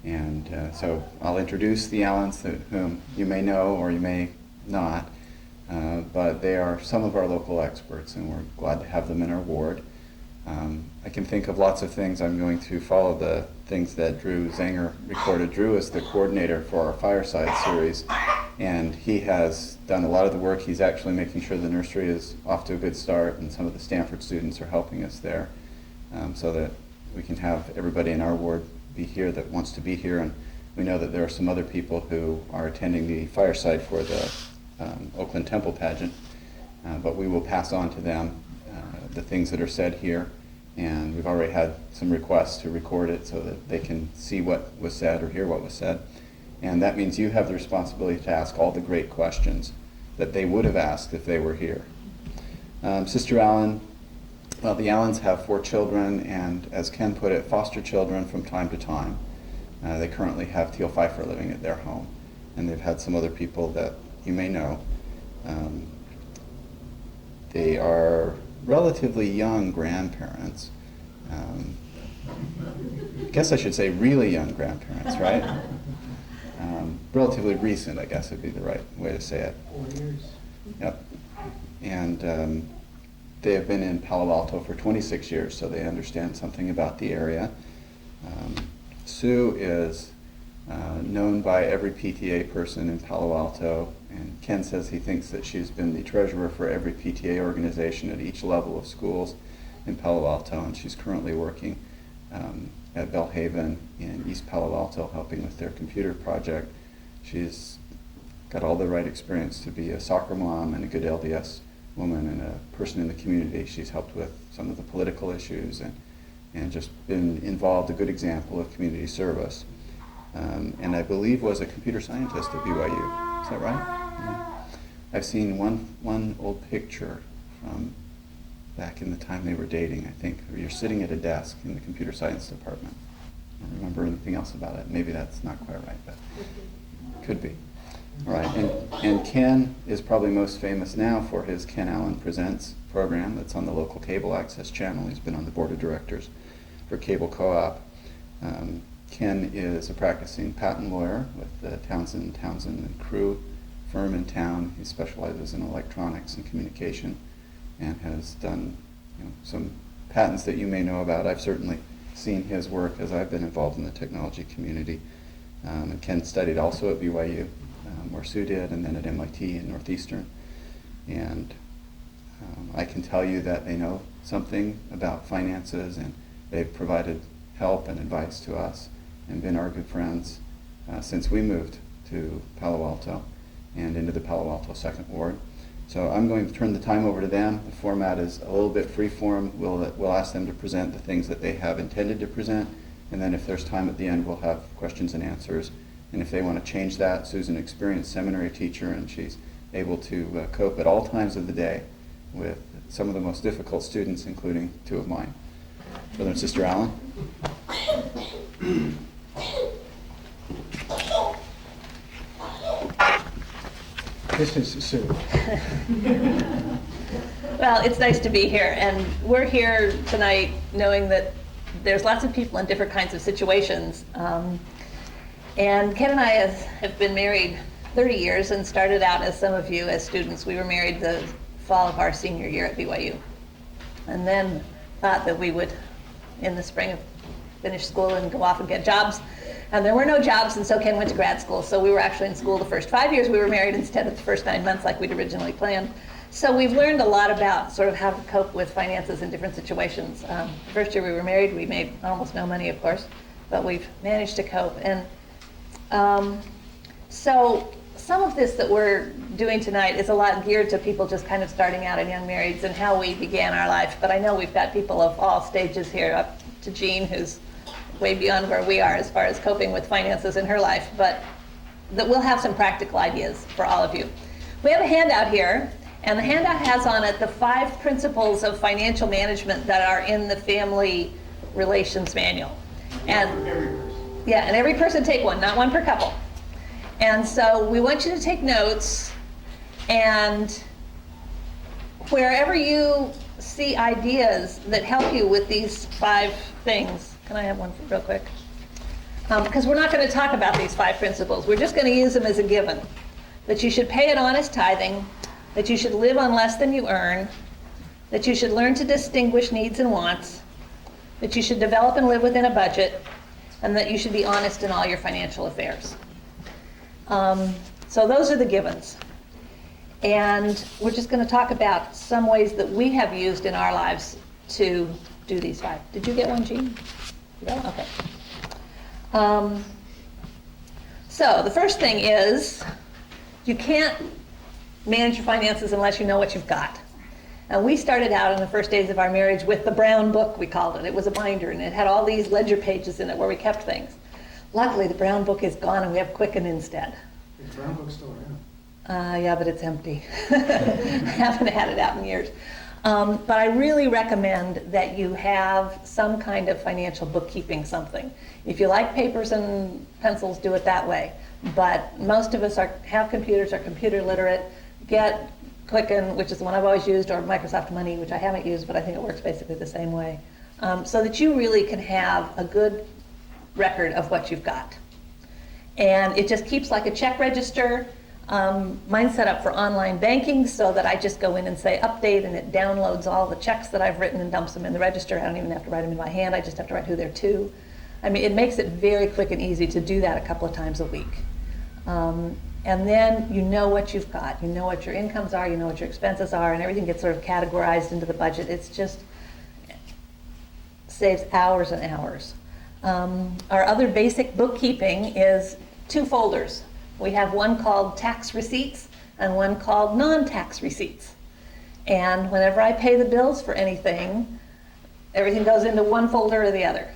And so I'll introduce the Allens, whom you may know or you may not, but they are some of our local experts, and we're glad to have them in our ward. I can think of lots of things. I'm going to follow the things that Drew Zanger recorded. Drew is the coordinator for our Fireside series, and he has done a lot of the work. He's actually making sure the nursery is off to a good start, and some of the Stanford students are helping us there, so that we can have everybody in our ward be here that wants to be here. And we know that there are some other people who are attending the Fireside for the Oakland Temple pageant, but we will pass on to them the things that are said here. And we've already had some requests to record it so that they can see what was said or hear what was said. And that means you have the responsibility to ask all the great questions that they would have asked if they were here. Sister Allen, well, the Allens have 4 children, and as Ken put it, foster children from time to time. They currently have Teal Pfeiffer living at their home, and they've had some other people that you may know. They are relatively young grandparents. I guess I should say really young grandparents, right? Relatively recent, I guess would be the right way to say it. 4 years. Yep. And they have been in Palo Alto for 26 years, so they understand something about the area. Sue is known by every PTA person in Palo Alto, and Ken says he thinks that she's been the treasurer for every PTA organization at each level of schools in Palo Alto, and she's currently working at Bellhaven in East Palo Alto helping with their computer project. She's got all the right experience to be a soccer mom and a good LDS woman and a person in the community. She's helped with some of the political issues and just been involved, a good example of community service. And I believe was a computer scientist at BYU. Is that right? Yeah. I've seen one old picture from back in the time they were dating, I think, where you're sitting at a desk in the computer science department. I don't remember anything else about it. Maybe that's not quite right, but could be. All right, and Ken is probably most famous now for his Ken Allen Presents program that's on the local cable access channel. He's been on the board of directors for Cable Co-op. Ken is a practicing patent lawyer with the Townsend and Crew firm in town. He specializes in electronics and communication and has done some patents that you may know about. I've certainly seen his work as I've been involved in the technology community. And Ken studied also at BYU, where Sue did, and then at MIT and Northeastern. And I can tell you that they know something about finances, and they've provided help and advice to us and been our good friends since we moved to Palo Alto and into the Palo Alto 2nd Ward. So I'm going to turn the time over to them. The format is a little bit free form. We'll ask them to present the things that they have intended to present, and then if there's time at the end, we'll have questions and answers. And if they want to change that, Sue's an experienced seminary teacher, and she's able to cope at all times of the day with some of the most difficult students, including 2 of mine. Brother and Sister Allen. This is Sue. Well, it's nice to be here, and we're here tonight knowing that there's lots of people in different kinds of situations. And Ken and I have been married 30 years and started out, as some of you, as students. We were married the fall of our senior year at BYU. And then thought that we would, in the spring, finish school and go off and get jobs. And there were no jobs, and so Ken went to grad school. So we were actually in school the first 5 years we were married instead of the first 9 months like we'd originally planned. So we've learned a lot about sort of how to cope with finances in different situations. The first year we were married, we made almost no money, of course, but we've managed to cope. And so some of this that we're doing tonight is a lot geared to people just kind of starting out in young marrieds and how we began our life. But I know we've got people of all stages here, up to Jean, who's way beyond where we are as far as coping with finances in her life, but that we'll have some practical ideas for all of you. We have a handout here, and the handout has on it the 5 principles of financial management that are in the family relations manual. And every person take one, not one per couple. And so we want you to take notes, and wherever you see ideas that help you with these 5 things, can I have one real quick? because we're not going to talk about these 5 principles. We're just going to use them as a given. That you should pay an honest tithing, that you should live on less than you earn, that you should learn to distinguish needs and wants, that you should develop and live within a budget, and that you should be honest in all your financial affairs. So those are the givens. And we're just going to talk about some ways that we have used in our lives to do these 5. Did you get one, Jean? Yeah? Okay. So the first thing is, you can't manage your finances unless you know what you've got. And we started out in the first days of our marriage with the brown book, we called it. It was a binder, and it had all these ledger pages in it where we kept things. Luckily, the brown book is gone, and we have Quicken instead. Is brown book still around? Yeah, but it's empty. I haven't had it out in years. But I really recommend that you have some kind of financial bookkeeping something. If you like papers and pencils, do it that way. But most of us have computers, are computer literate. Get Quicken, which is the one I've always used, or Microsoft Money, which I haven't used, but I think it works basically the same way, so that you really can have a good record of what you've got. And it just keeps like a check register. Mine's set up for online banking so that I just go in and say update, and it downloads all the checks that I've written and dumps them in the register. I don't even have to write them in my hand. I just have to write who they're to. I mean, it makes it very quick and easy to do that a couple of times a week. And then you know what you've got. You know what your incomes are, you know what your expenses are, and everything gets sort of categorized into the budget. It's just saves hours and hours. Our other basic bookkeeping is 2 folders. We have one called tax receipts and one called non-tax receipts. And whenever I pay the bills for anything, everything goes into one folder or the other.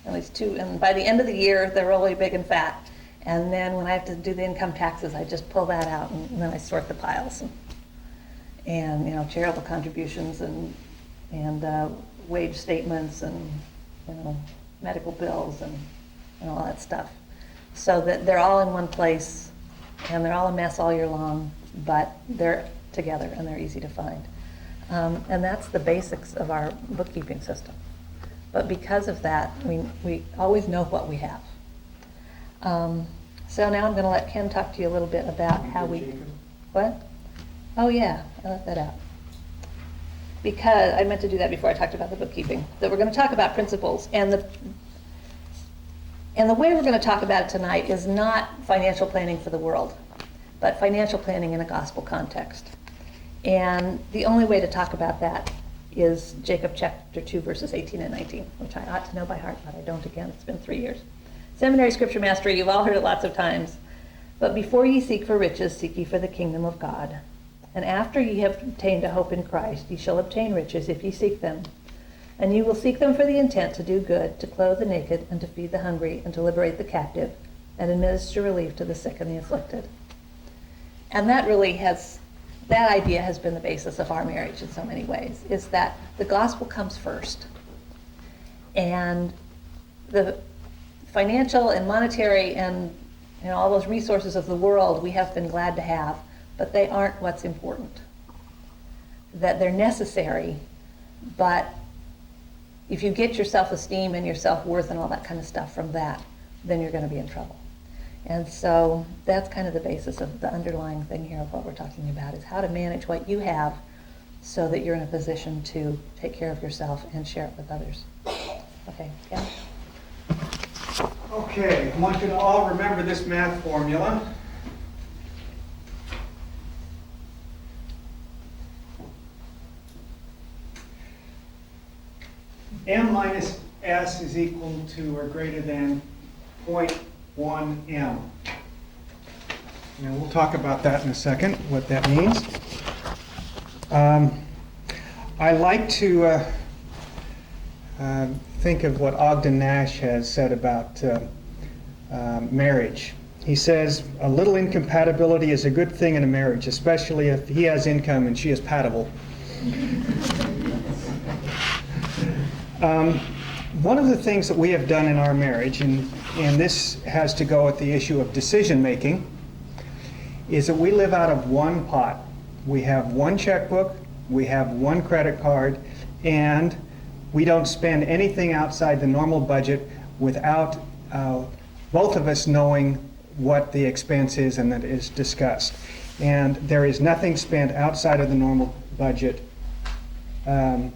At least 2, and by the end of the year, they're really big and fat. And then when I have to do the income taxes, I just pull that out, and then I sort the piles. And you know, charitable contributions and wage statements and medical bills and all that stuff, so that they're all in one place, and they're all a mess all year long, but they're together and they're easy to find. And that's the basics of our bookkeeping system. But because of that, we always know what we have. So now I'm going to let Ken talk to you a little bit about how we... What? Oh yeah, I left that out. Because I meant to do that before I talked about the bookkeeping. That we're going to talk about principles. And the way we're going to talk about it tonight is not financial planning for the world, but financial planning in a gospel context. And the only way to talk about that is Jacob chapter 2, verses 18 and 19, which I ought to know by heart, but I don't again. It's been 3 years. Seminary scripture mastery, you've all heard it lots of times. But before ye seek for riches, seek ye for the kingdom of God. And after ye have obtained a hope in Christ, ye shall obtain riches if ye seek them. And ye will seek them for the intent to do good, to clothe the naked, and to feed the hungry, and to liberate the captive, and administer relief to the sick and the afflicted. And that idea has been the basis of our marriage in so many ways, is that the gospel comes first. And the financial and monetary and all those resources of the world we have been glad to have, but they aren't what's important. That they're necessary, but if you get your self-esteem and your self-worth and all that kind of stuff from that, then you're going to be in trouble. And so that's kind of the basis of the underlying thing here of what we're talking about, is how to manage what you have so that you're in a position to take care of yourself and share it with others. Okay, yeah? Okay, I want you to all remember this math formula. M minus S is equal to or greater than 0.1 M. Now we'll talk about that in a second, what that means. I like to think of what Ogden Nash has said about marriage. He says, a little incompatibility is a good thing in a marriage, especially if he has income and she is patable. One of the things that we have done in our marriage, and this has to go with the issue of decision making, is that we live out of one pot. We have one checkbook, we have one credit card, and we don't spend anything outside the normal budget without both of us knowing what the expense is and that it is discussed. And there is nothing spent outside of the normal budget under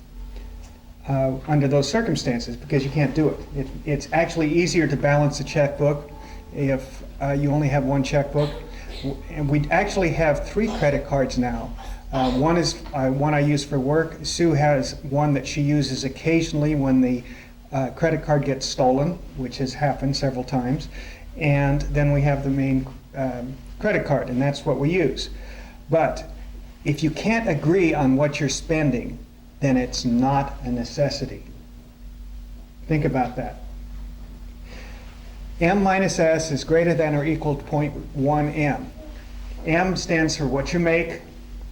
those circumstances, because you can't do it. It's actually easier to balance a checkbook if you only have one checkbook. And we actually have 3 credit cards now. One is one I use for work. Sue has one that she uses occasionally when the credit card gets stolen, which has happened several times. And then we have the main credit card, and that's what we use. But if you can't agree on what you're spending, then it's not a necessity. Think about that. M minus S is greater than or equal to 0.1 M. M stands for what you make,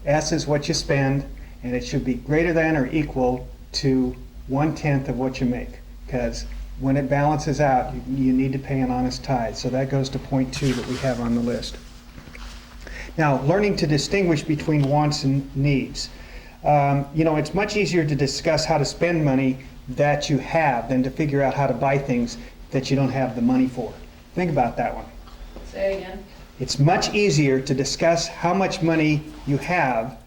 S is what you spend, and it should be greater than or equal to 1/10 of what you make, because when it balances out, you need to pay an honest tithe. So that goes to 0.2 that we have on the list. Now, learning to distinguish between wants and needs. It's much easier to discuss how to spend money that you have than to figure out how to buy things that you don't have the money for. Think about that one. Say again. It's much easier to discuss how much money you have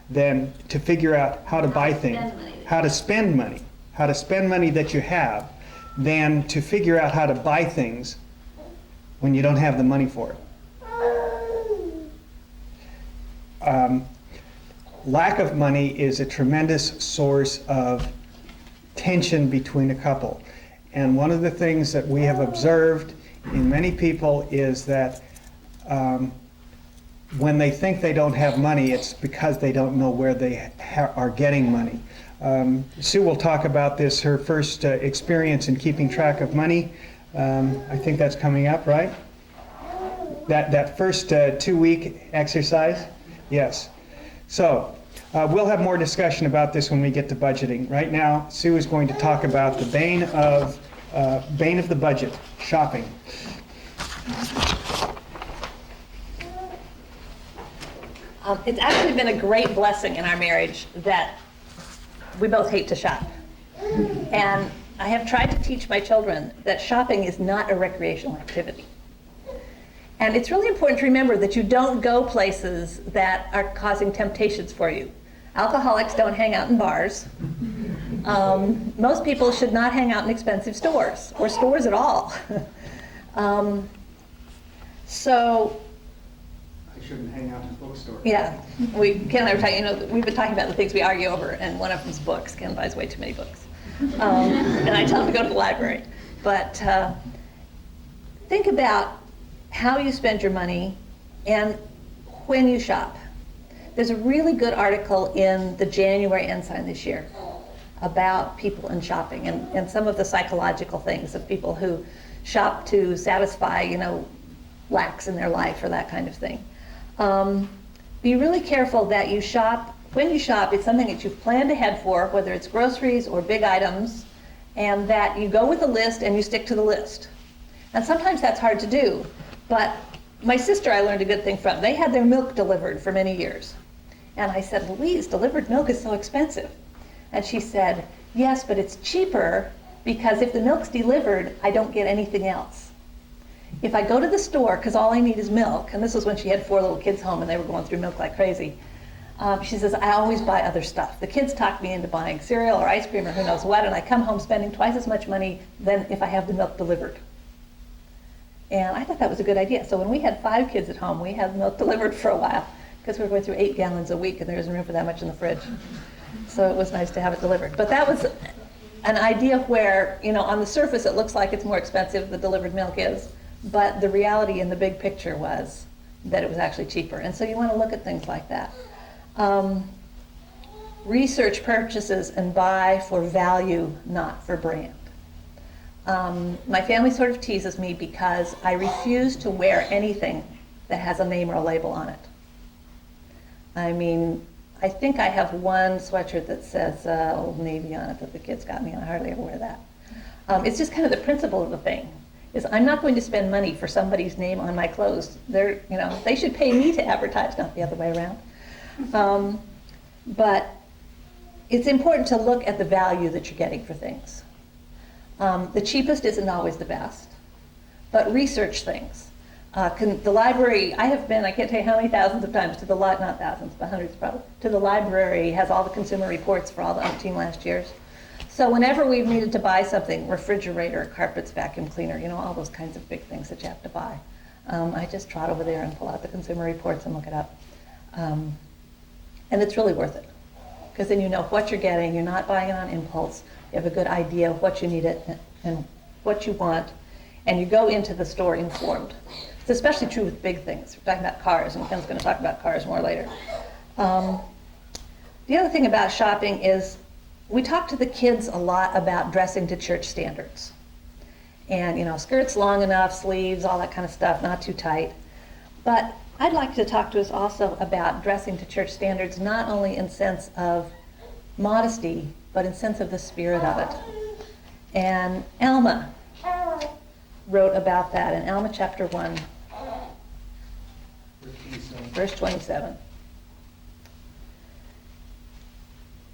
than to figure out how to buy things, how to spend money that you have, than to figure out how to buy things when you don't have the money for it. Lack of money is a tremendous source of tension between a couple. And one of the things that we have observed in many people is that when they think they don't have money, it's because they don't know where they are getting money. Sue will talk about this, her first experience in keeping track of money. I think that's coming up, right? That first 2-week exercise? Yes. So we'll have more discussion about this when we get to budgeting. Right now, Sue is going to talk about the bane of the budget, shopping. It's actually been a great blessing in our marriage that we both hate to shop. And I have tried to teach my children that shopping is not a recreational activity. And it's really important to remember that you don't go places that are causing temptations for you. Alcoholics don't hang out in bars. Most people should not hang out in expensive stores, or stores at all. So I shouldn't hang out in bookstores. yeah, Ken and I were talking, we've been talking about the things we argue over, and one of them's books. Ken buys way too many books. And I tell him to go to the library. But think about how you spend your money and when you shop. There's a really good article in the January Ensign this year about people and shopping and some of the psychological things of people who shop to satisfy, lacks in their life or that kind of thing. Be really careful that you shop. When you shop, it's something that you've planned ahead for, whether it's groceries or big items, and that you go with a list and you stick to the list. And sometimes that's hard to do, but my sister I learned a good thing from. They had their milk delivered for many years. And I said, Louise, delivered milk is so expensive. And she said, yes, but it's cheaper because if the milk's delivered, I don't get anything else. If I go to the store, because all I need is milk, and this was when she had 4 little kids home and they were going through milk like crazy, she says, I always buy other stuff. The kids talk me into buying cereal or ice cream or who knows what, and I come home spending twice as much money than if I have the milk delivered. And I thought that was a good idea. So when we had 5 kids at home, we had milk delivered for a while because we were going through 8 gallons a week and there isn't room for that much in the fridge. So it was nice to have it delivered. But that was an idea where, on the surface it looks like it's more expensive, the delivered milk is, but the reality in the big picture was that it was actually cheaper. And so you want to look at things like that. Research purchases and buy for value, not for brand. My family sort of teases me because I refuse to wear anything that has a name or a label on it. I mean, I think I have one sweatshirt that says Old Navy on it that the kids got me, and I hardly ever wear that. It's just kind of the principle of the thing, is I'm not going to spend money for somebody's name on my clothes. They should pay me to advertise, not the other way around. But it's important to look at the value that you're getting for things. The cheapest isn't always the best, but research things. The library, I can't tell you how many thousands of times not thousands, but hundreds probably, to the library, has all the consumer reports for all the umpteen last years. So whenever we've needed to buy something, refrigerator, carpets, vacuum cleaner, all those kinds of big things that you have to buy, I just trot over there and pull out the consumer reports and look it up. And it's really worth it, because then you know what you're getting, you're not buying it on impulse, you have a good idea of what you need and what you want, and you go into the store informed. It's especially true with big things. We're talking about cars, and Ken's going to talk about cars more later. The other thing about shopping is we talk to the kids a lot about dressing to church standards. And, skirts long enough, sleeves, all that kind of stuff, not too tight. But I'd like to talk to us also about dressing to church standards, not only in sense of modesty, but in sense of the spirit of it. And Alma wrote about that in Alma chapter 1, verse 27.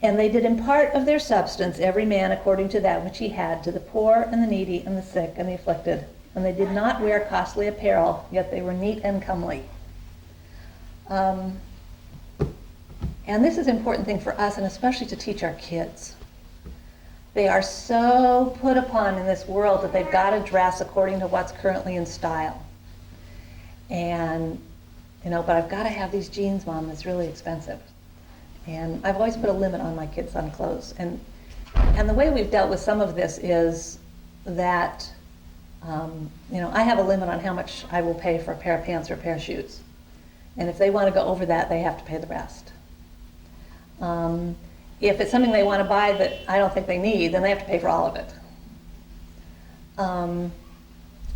And they did impart of their substance, every man according to that which he had, to the poor and the needy and the sick and the afflicted. And they did not wear costly apparel, yet they were neat and comely. And this is an important thing for us, and especially to teach our kids. They are so put upon in this world that they've got to dress according to what's currently in style. And, but I've got to have these jeans, Mom, that's really expensive. And I've always put a limit on my kids on clothes. And the way we've dealt with some of this is that, I have a limit on how much I will pay for a pair of pants or a pair of shoes. And if they want to go over that, they have to pay the rest. If it's something they want to buy that I don't think they need, then they have to pay for all of it.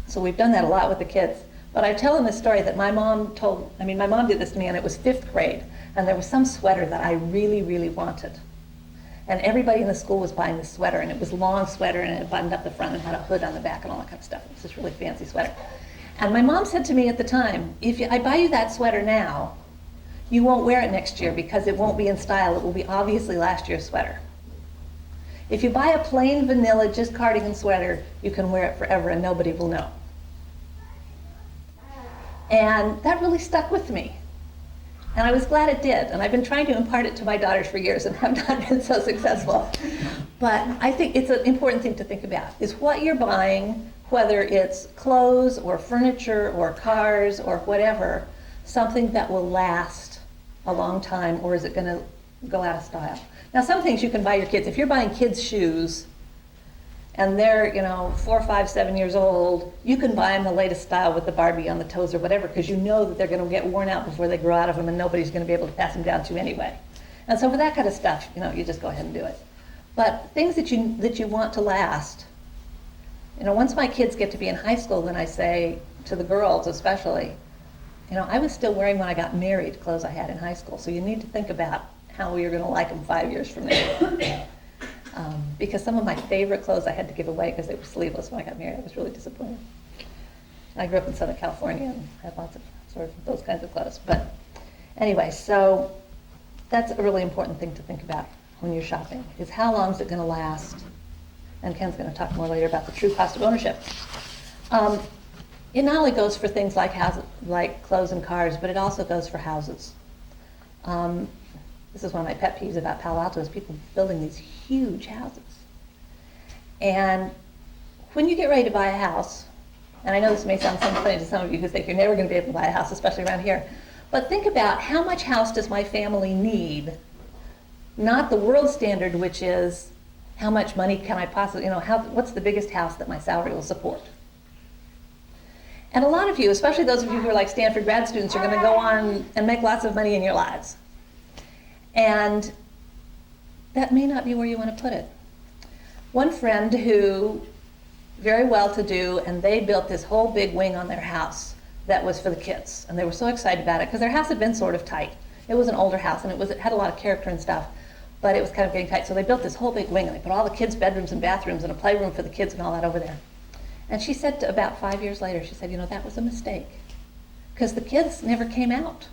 So we've done that a lot with the kids. But I tell them this story that my mom did this to me, and it was 5th grade. And there was some sweater that I really, really wanted. And everybody in the school was buying this sweater, and it was a long sweater, and it buttoned up the front and had a hood on the back and all that kind of stuff. It was this really fancy sweater. And my mom said to me at the time, if I buy you that sweater now, you won't wear it next year because it won't be in style. It will be obviously last year's sweater. If you buy a plain vanilla, just cardigan sweater, you can wear it forever and nobody will know. And that really stuck with me. And I was glad it did. And I've been trying to impart it to my daughters for years and have not been so successful. But I think it's an important thing to think about, is what you're buying, whether it's clothes or furniture or cars or whatever, something that will last a long time, or is it going to go out of style? Now, some things you can buy your kids. If you're buying kids' shoes, and they're, 4, 5, 7 years old, you can buy them the latest style with the Barbie on the toes or whatever, because you know that they're going to get worn out before they grow out of them, and nobody's going to be able to pass them down to you anyway. And so for that kind of stuff, you just go ahead and do it. But things that you want to last, once my kids get to be in high school, then I say to the girls especially, I was still wearing when I got married clothes I had in high school, so you need to think about how you're going to like them 5 years from now. Because some of my favorite clothes I had to give away because they were sleeveless when I got married. I was really disappointed. I grew up in Southern California and had lots of sort of those kinds of clothes. But anyway, so that's a really important thing to think about when you're shopping, is how long is it going to last? And Ken's going to talk more later about the true cost of ownership. It not only goes for things like houses, like clothes and cars, but it also goes for houses. This is one of my pet peeves about Palo Alto, is people building these huge houses. And when you get ready to buy a house, and I know this may sound funny to some of you who think you're never going to be able to buy a house, especially around here, but think about how much house does my family need, not the world standard, which is how much money can I possibly, what's the biggest house that my salary will support? And a lot of you, especially those of you who are like Stanford grad students, are going to go on and make lots of money in your lives. And that may not be where you want to put it. One friend who, very well-to-do, and they built this whole big wing on their house that was for the kids. And they were so excited about it because their house had been sort of tight. It was an older house, and it had a lot of character and stuff, but it was kind of getting tight. So they built this whole big wing, and they put all the kids' bedrooms and bathrooms and a playroom for the kids and all that over there. And she said about 5 years later, she said, that was a mistake, because the kids never came out.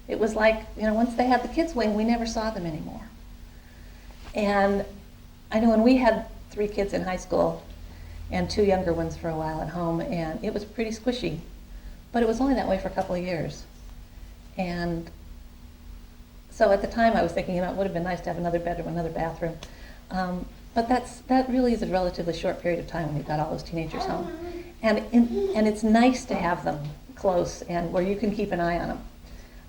It was like, once they had the kids' wing, we never saw them anymore. And I know when we had 3 kids in high school, and 2 younger ones for a while at home, and it was pretty squishy. But it was only that way for a couple of years. And so at the time I was thinking, it would have been nice to have another bedroom, another bathroom. But that really is a relatively short period of time when you've got all those teenagers home. And it's nice to have them close and where you can keep an eye on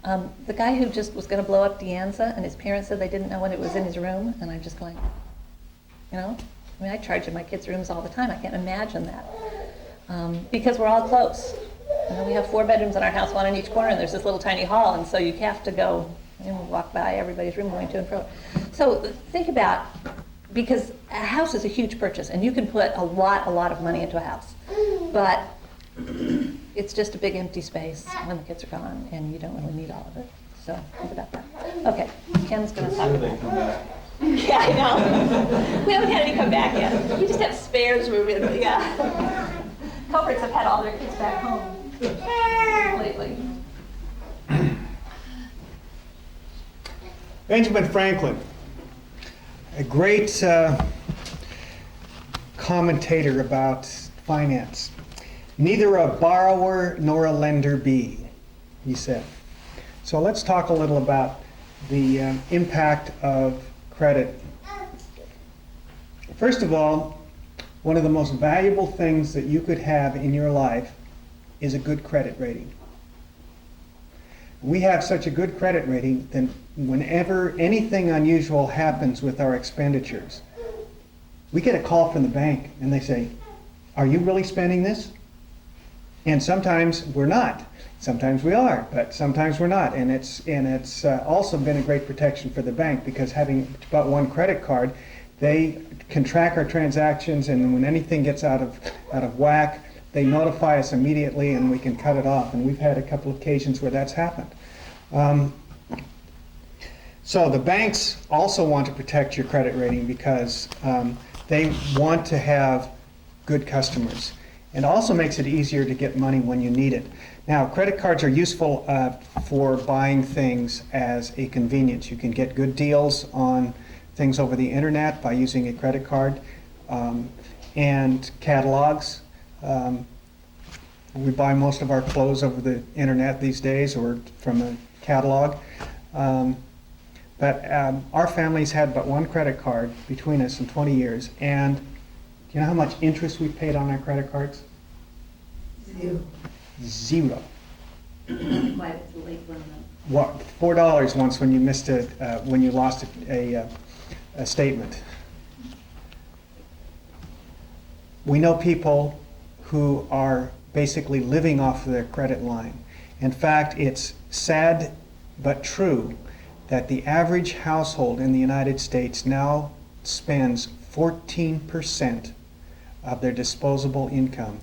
them. The guy who just was going to blow up De Anza, and his parents said they didn't know when it was in his room, and I'm just going, I charge in my kids' rooms all the time. I can't imagine that. Because we're all close. We have 4 bedrooms in our house, 1 in each corner, and there's this little tiny hall, and so you have to go walk by everybody's room going to and fro. So think about, because a house is a huge purchase, and you can put a lot of money into a house, but it's just a big empty space when the kids are gone, and you don't really need all of it. So think about that. Okay, Ken's going to talk about it. Yeah, I know. We haven't had any come back yet. We just have spares. Yeah. Culprits have had all their kids back home lately. Benjamin Franklin, a great commentator about finance. Neither a borrower nor a lender be, he said. So let's talk a little about the impact of credit. First of all, one of the most valuable things that you could have in your life is a good credit rating. We have such a good credit rating that whenever anything unusual happens with our expenditures, we get a call from the bank and they say, "Are you really spending this?" And sometimes we're not. Sometimes we are, but sometimes we're not. And it's also been a great protection for the bank, because having but one credit card, they can track our transactions, and when anything gets out of whack, they notify us immediately and we can cut it off. And we've had a couple of occasions where that's happened. So the banks also want to protect your credit rating because they want to have good customers. It also makes it easier to get money when you need it. Now, credit cards are useful for buying things as a convenience. You can get good deals on things over the internet by using a credit card, and catalogs. We buy most of our clothes over the internet these days or from a catalog. But our family's had but one credit card between us in 20 years. And do you know how much interest we've paid on our credit cards? Zero. Why it's a late limit. What, $4 once when you missed when you lost a statement. We know people who are basically living off their credit line. In fact, it's sad but true that the average household in the United States now spends 14% of their disposable income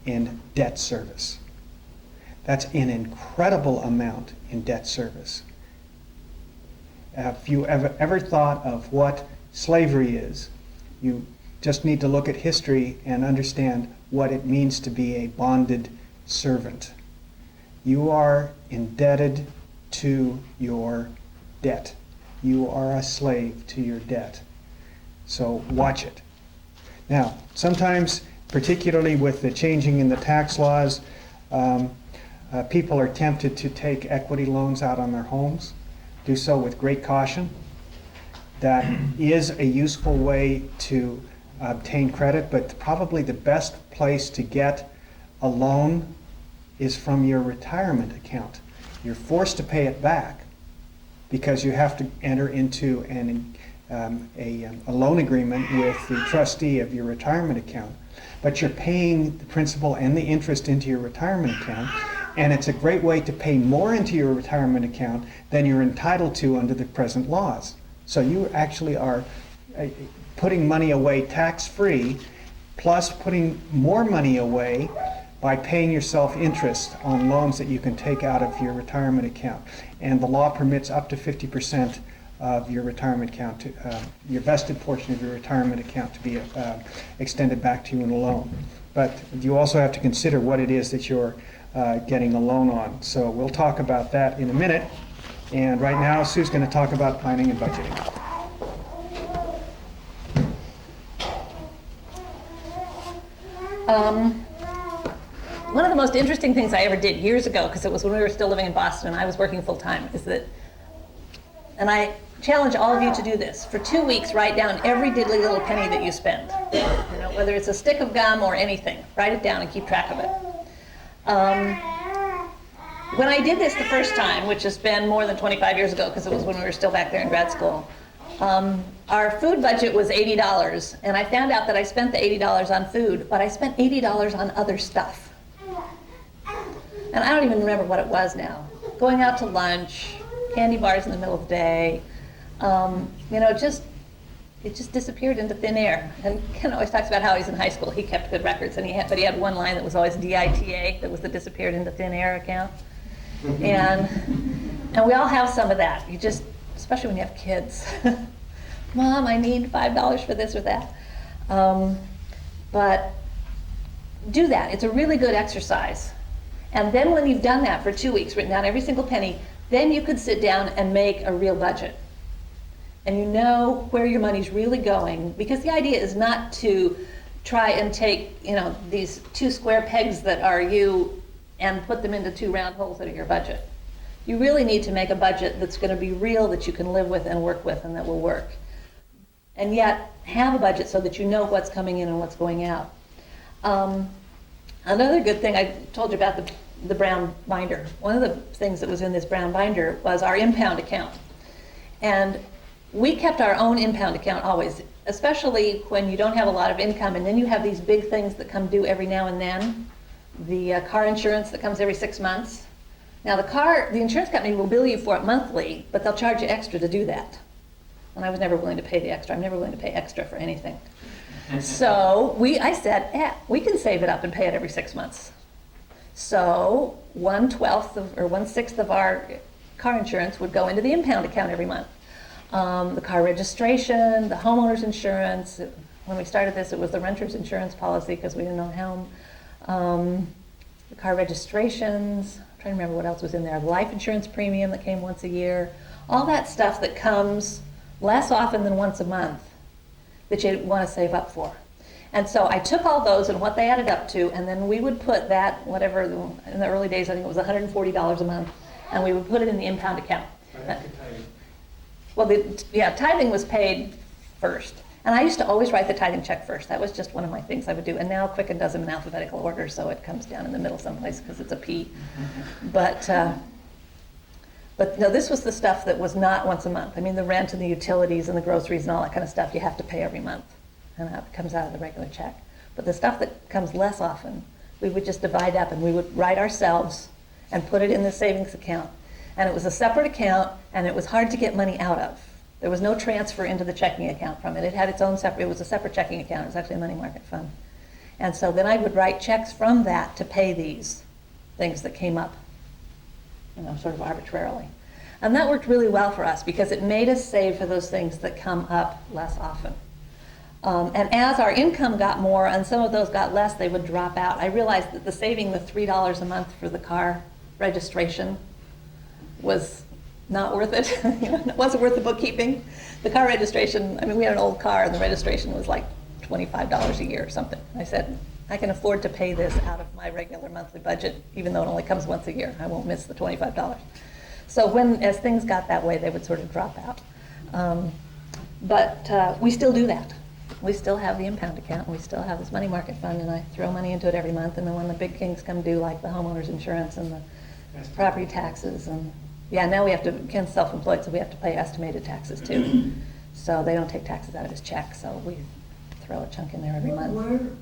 in debt service. That's an incredible amount in debt service. If you ever thought of what slavery is, you just need to look at history and understand what it means to be a bonded servant. You are indebted to your debt. You are a slave to your debt. So watch it. Now, sometimes, particularly with the changing in the tax laws, people are tempted to take equity loans out on their homes. Do so with great caution. That is a useful way to obtain credit, but probably the best place to get a loan is from your retirement account. You're forced to pay it back because you have to enter into a loan agreement with the trustee of your retirement account. But you're paying the principal and the interest into your retirement account, and it's a great way to pay more into your retirement account than you're entitled to under the present laws. So you actually are putting money away tax-free, plus putting more money away by paying yourself interest on loans that you can take out of your retirement account. And the law permits up to 50% of your retirement account, your vested portion of your retirement account, to be extended back to you in a loan. But you also have to consider what it is that you're getting a loan on. So we'll talk about that in a minute. And right now, Sue's going to talk about planning and budgeting. One of the most interesting things I ever did years ago, because it was when we were still living in Boston and I was working full time, is that, and I challenge all of you to do this, for 2 weeks write down every diddly little penny that you spend. You know, whether it's a stick of gum or anything, write it down and keep track of it. When I did this the first time, which has been more than 25 years ago, because it was when we were still back there in grad school, our food budget was $80, and I found out that I spent the $80 on food, but I spent $80 on other stuff. And I don't even remember what it was now. Going out to lunch, candy bars in the middle of the day, you know, it just disappeared into thin air. And Ken always talks about how he's in high school. He kept good records, and but he had one line that was always DITA, that was the disappeared into thin air account. And we all have some of that. You just, especially when you have kids. Mom, I need $5 for this or that. But do that. It's a really good exercise. And then when you've done that for 2 weeks, written down every single penny, then you could sit down and make a real budget. And you know where your money's really going, because the idea is not to try and take, you know, these 2 square pegs that are you and put them into 2 round holes that are your budget. You really need to make a budget that's going to be real, that you can live with and work with, and that will work. And yet have a budget so that you know what's coming in and what's going out. Another good thing, I told you about the brown binder. One of the things that was in this brown binder was our impound account. And we kept our own impound account always, especially when you don't have a lot of income and then you have these big things that come due every now and then. The car insurance that comes every 6 months. Now the insurance company will bill you for it monthly, but they'll charge you extra to do that. And I was never willing to pay the extra. I'm never willing to pay extra for anything. So I said, we can save it up and pay it every 6 months. So 1/6 of our car insurance would go into the impound account every month. The car registration, the homeowner's insurance. When we started this, it was the renter's insurance policy because we didn't own a home. The car registrations, I'm trying to remember what else was in there. The life insurance premium that came once a year. All that stuff that comes less often than once a month that you want to save up for. And so I took all those and what they added up to, and then we would put that, whatever, in the early days, I think it was $140 a month, and we would put it in the impound account. Well, tithing was paid first. And I used to always write the tithing check first. That was just one of my things I would do. And now Quicken does them in alphabetical order, so it comes down in the middle someplace because it's a P. But no, this was the stuff that was not once a month. I mean, the rent and the utilities and the groceries and all that kind of stuff you have to pay every month. And that comes out of the regular check. But the stuff that comes less often, we would just divide up and we would write ourselves and put it in the savings account. And it was a separate account, and it was hard to get money out of. There was no transfer into the checking account from it. It had its own it was a separate checking account. It was actually a money market fund. And so then I would write checks from that to pay these things that came up, you know, sort of arbitrarily. And that worked really well for us because it made us save for those things that come up less often. And as our income got more and some of those got less, they would drop out. I realized that saving the $3 a month for the car registration was not worth it. You know, it wasn't worth the bookkeeping. The car registration, I mean, we had an old car and the registration was like $25 a year or something. I said, I can afford to pay this out of my regular monthly budget, even though it only comes once a year. I won't miss the $25. So as things got that way, they would sort of drop out. But we still do that. We still have the impound account, and we still have this money market fund, and I throw money into it every month, and then when the big things come due, like the homeowner's insurance and the property taxes, and yeah, now we have to, Ken's self-employed, so we have to pay estimated taxes too. So they don't take taxes out of his check, so we throw a chunk in there every month.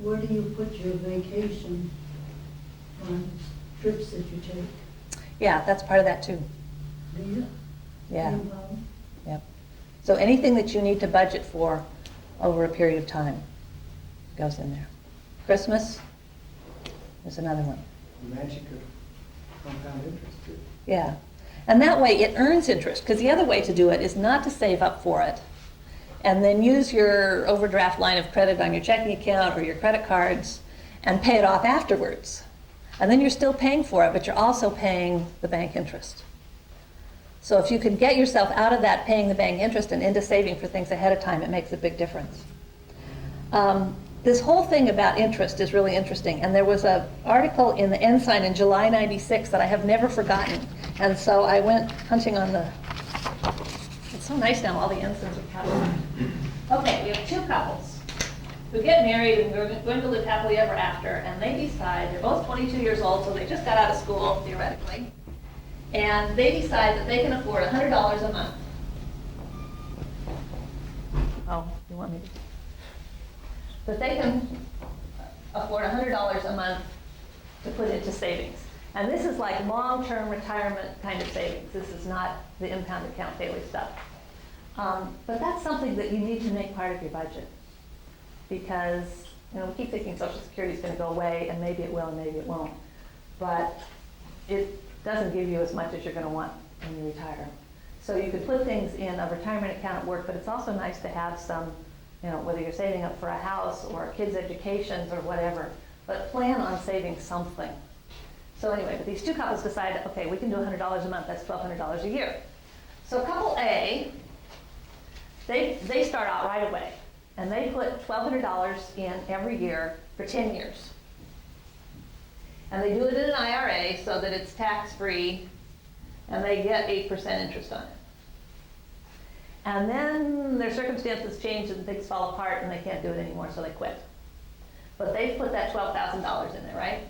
Where do you put your vacation on trips that you take? Yeah, that's part of that too. Do you? Yeah. Yep. So anything that you need to budget for over a period of time goes in there. Christmas is another one. Magic of compound interest too. Yeah. And that way it earns interest, because the other way to do it is not to save up for it and then use your overdraft line of credit on your checking account or your credit cards and pay it off afterwards. And then you're still paying for it, but you're also paying the bank interest. So if you can get yourself out of that paying the bank interest and into saving for things ahead of time, it makes a big difference. this whole thing about interest is really interesting. And there was an article in the Ensign in July '96 that I have never forgotten. And so I went hunting on the, it's so nice now, all the ensigns are capitalized. Okay, we have two couples who get married and we're going to live happily ever after, and they decide, they're both 22 years old, so they just got out of school, theoretically, and they decide that they can afford $100 a month. Oh, you want me to? That they can afford $100 a month to put into savings. And this is like long-term retirement kind of savings. This is not the impound account daily stuff. But that's something that you need to make part of your budget. Because, you know, we keep thinking Social Security is going to go away, and maybe it will and maybe it won't. But it doesn't give you as much as you're going to want when you retire. So you could put things in a retirement account at work, but it's also nice to have some, you know, whether you're saving up for a house or kids' educations or whatever, but plan on saving something. So anyway, but these two couples decide, okay, we can do $100 a month, that's $1,200 a year. So couple A, they start out right away, and they put $1,200 in every year for 10 years. And they do it in an IRA so that it's tax-free, and they get 8% interest on it. And then their circumstances change and things fall apart and they can't do it anymore, so they quit. But they've put that $12,000 in there, right?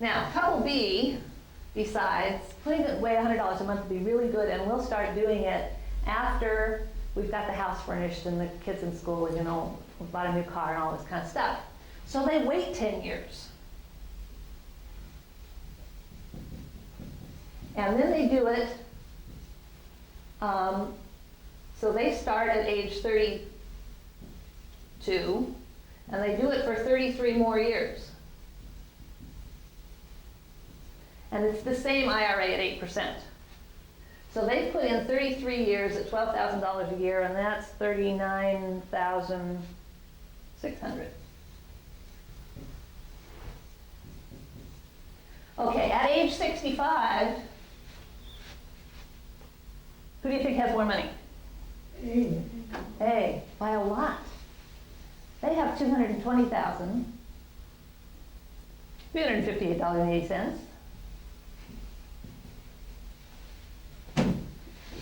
Now, couple B decides putting away $100 a month would be really good, and we'll start doing it after we've got the house furnished and the kids in school, and, you know, we've bought a new car and all this kind of stuff. So they wait 10 years. And then they do it, so they start at age 32, and they do it for 33 more years. And it's the same IRA at 8%. So they put in 33 years at $12,000 a year, and that's $39,600. Okay, at age 65, who do you think has more money? A, by a lot. They have $220,000, $358.80.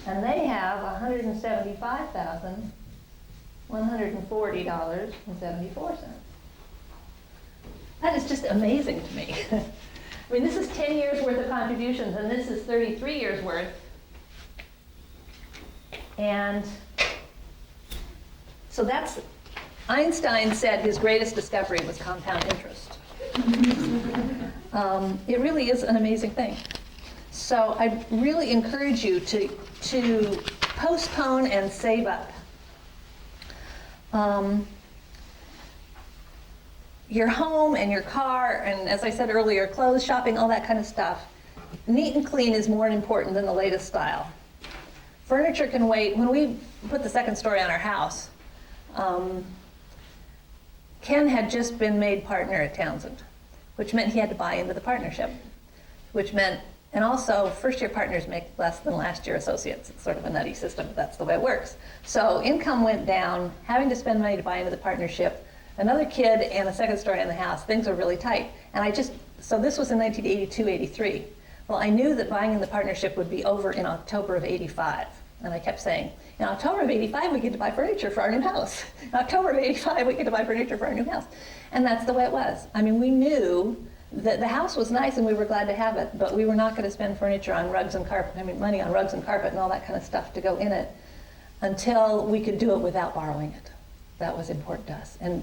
And they have $175,140.74. That is just amazing to me. I mean, this is 10 years worth of contributions, and this is 33 years worth. And so that's, Einstein said his greatest discovery was compound interest. It really is an amazing thing. So I really encourage you to postpone and save up. Your home and your car, and as I said earlier, clothes, shopping, all that kind of stuff. Neat and clean is more important than the latest style. Furniture can wait. When we put the second story on our house, Ken had just been made partner at Townsend, which meant he had to buy into the partnership, which meant, and also first-year partners make less than last-year associates. It's sort of a nutty system, but that's the way it works. So income went down, having to spend money to buy into the partnership, another kid and a second story in the house, things were really tight. And so this was in 1982, 83. Well, I knew that buying in the partnership would be over in October of 85. And I kept saying, in October of 85, we get to buy furniture for our new house. In October of 85, we get to buy furniture for our new house. And that's the way it was. I mean, we knew that the house was nice and we were glad to have it, but we were not going to spend furniture on rugs and carpet, money on rugs and carpet and all that kind of stuff to go in it until we could do it without borrowing it. That was important to us. And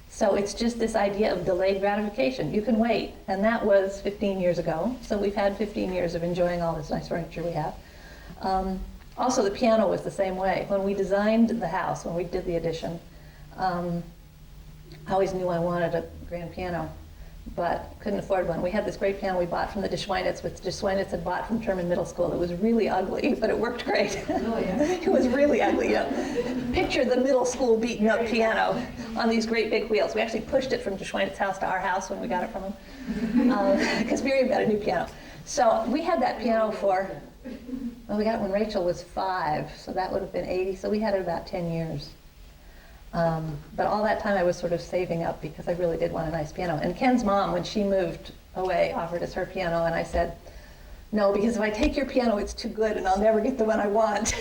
so it's just this idea of delayed gratification. You can wait. And that was 15 years ago. So we've had 15 years of enjoying all this nice furniture we have. Also, the piano was the same way. When we designed the house, when we did the addition, I always knew I wanted a grand piano, but couldn't afford one. We had this great piano we bought from the DeSchweinitz, which DeSchweinitz had bought from Terman Middle School. It was really ugly, but it worked great. Oh, yeah. It was really ugly. Yeah. Picture the middle school beaten up piano on these great big wheels. We actually pushed it from DeSchweinitz's house to our house when we got it from him, because Miriam got a new piano. So we had that piano for, well, we got it when Rachel was 5, so that would have been 80. So we had it about 10 years. But all that time I was sort of saving up because I really did want a nice piano. And Ken's mom, when she moved away, offered us her piano, and I said, no, because if I take your piano, it's too good and I'll never get the one I want.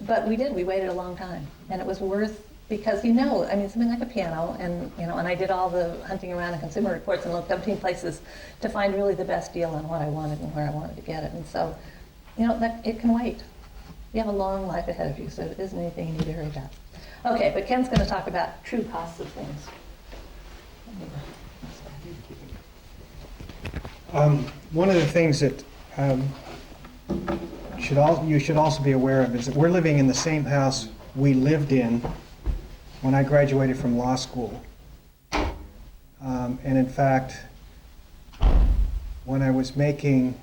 But we did, we waited a long time, and it was worth, because I mean, something like a piano, and and I did all the hunting around in Consumer Reports and looked umpteen places to find really the best deal on what I wanted and where I wanted to get it. And so, that it can wait. You have a long life ahead of you, so it isn't anything you need to hurry about. Okay, but Ken's going to talk about true costs of things. One of the things that you should also be aware of is that we're living in the same house we lived in when I graduated from law school. And in fact, when I was making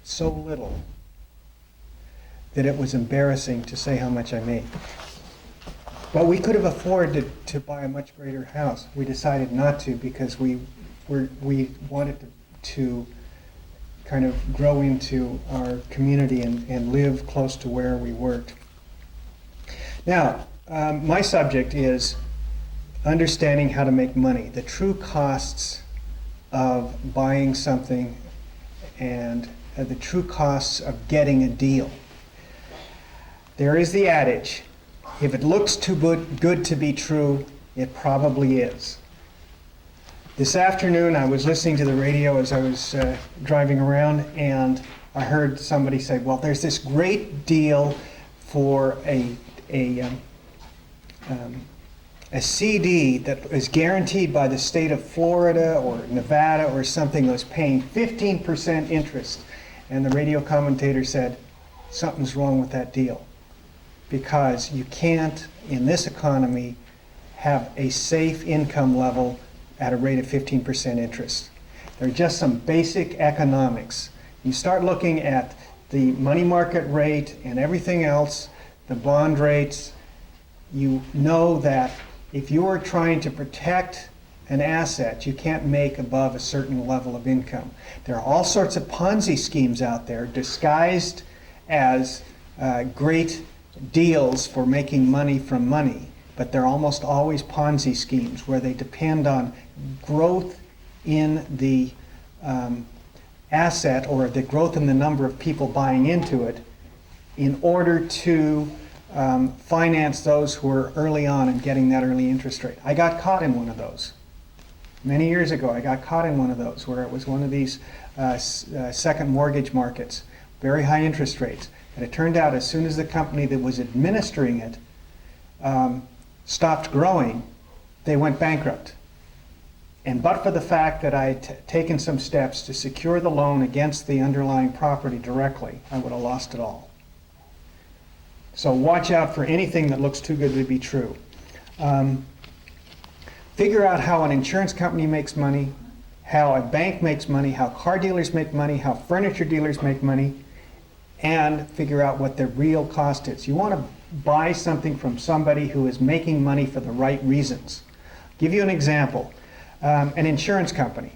so little that it was embarrassing to say how much I made. But we could have afforded to buy a much greater house. We decided not to because we wanted to kind of grow into our community and live close to where we worked. Now, my subject is understanding how to make money, the true costs of buying something and the true costs of getting a deal. There is the adage, if it looks too good to be true, it probably is. This afternoon I was listening to the radio as I was driving around, and I heard somebody say, well, there's this great deal for a CD that is guaranteed by the state of Florida or Nevada or something that was paying 15% interest. And the radio commentator said, something's wrong with that deal. Because you can't, in this economy, have a safe income level at a rate of 15% interest. There are just some basic economics. You start looking at the money market rate and everything else, the bond rates, you know that if you are trying to protect an asset, you can't make above a certain level of income. There are all sorts of Ponzi schemes out there disguised as great deals for making money from money, but they're almost always Ponzi schemes where they depend on growth in the asset or the growth in the number of people buying into it in order to finance those who are early on and getting that early interest rate. I got caught in one of those. Many years ago, I got caught in one of those where it was one of these second mortgage markets, very high interest rates. And it turned out as soon as the company that was administering it stopped growing, they went bankrupt. And but for the fact that I had taken some steps to secure the loan against the underlying property directly, I would have lost it all. So watch out for anything that looks too good to be true. Figure out how an insurance company makes money, how a bank makes money, how car dealers make money, how furniture dealers make money, and figure out what the real cost is. You want to buy something from somebody who is making money for the right reasons. I'll give you an example. An insurance company.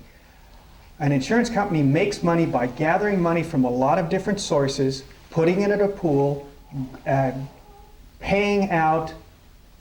An insurance company makes money by gathering money from a lot of different sources, putting it in a pool, paying out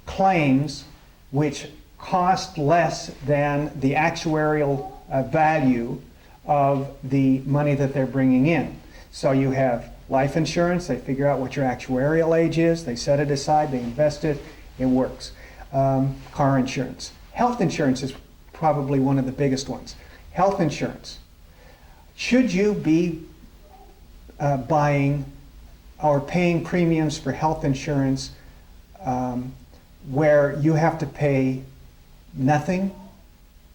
claims which cost less than the actuarial value of the money that they're bringing in. So you have life insurance, they figure out what your actuarial age is, they set it aside, they invest it, it works. Car insurance. Health insurance is probably one of the biggest ones. Health insurance. Should you be buying or paying premiums for health insurance where you have to pay nothing,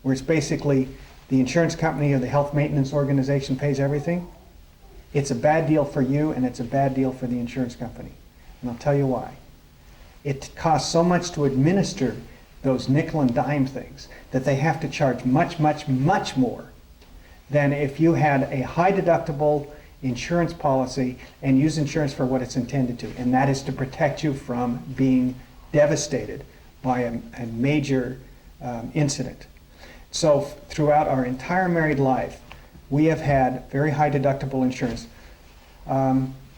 where it's basically the insurance company or the health maintenance organization pays everything? It's a bad deal for you and it's a bad deal for the insurance company. And I'll tell you why. It costs so much to administer those nickel and dime things that they have to charge much, much, much more than if you had a high deductible insurance policy and use insurance for what it's intended to, and that is to protect you from being devastated by a major incident. So throughout our entire married life, we have had very high deductible insurance.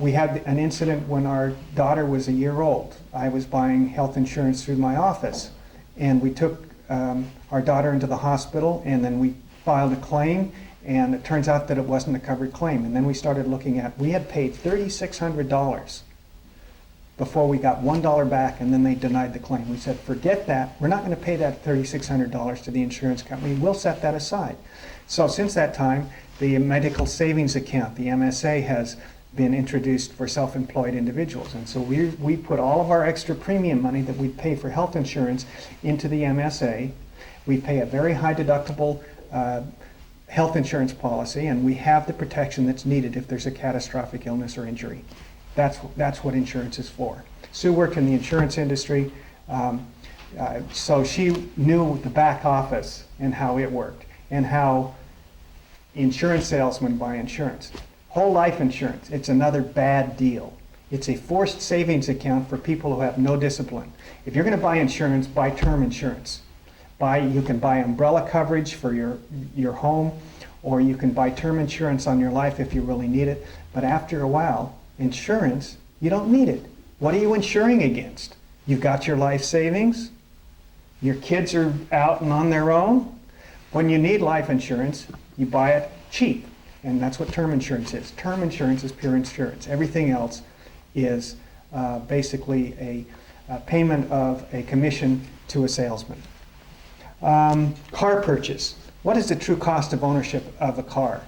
We had an incident when our daughter was a year old. I was buying health insurance through my office, and we took our daughter into the hospital, and then we filed a claim, and it turns out that it wasn't a covered claim. And then we started looking at, we had paid $3,600 before we got $1 back, and then they denied the claim. We said, forget that. We're not going to pay that $3,600 to the insurance company. We'll set that aside. So since that time, the medical savings account, the MSA, has been introduced for self-employed individuals. And so we put all of our extra premium money that we pay for health insurance into the MSA. We pay a very high deductible health insurance policy, and we have the protection that's needed if there's a catastrophic illness or injury. That's what insurance is for. Sue worked in the insurance industry, so she knew the back office and how it worked, and how insurance salesmen buy insurance. Whole life insurance, it's another bad deal. It's a forced savings account for people who have no discipline. If you're going to buy insurance, buy term insurance. You can buy umbrella coverage for your home, or you can buy term insurance on your life if you really need it. But after a while, insurance, you don't need it. What are you insuring against? You've got your life savings. Your kids are out and on their own. When you need life insurance, you buy it cheap. And that's what term insurance is. Term insurance is pure insurance. Everything else is basically a payment of a commission to a salesman. Car purchase. What is the true cost of ownership of a car?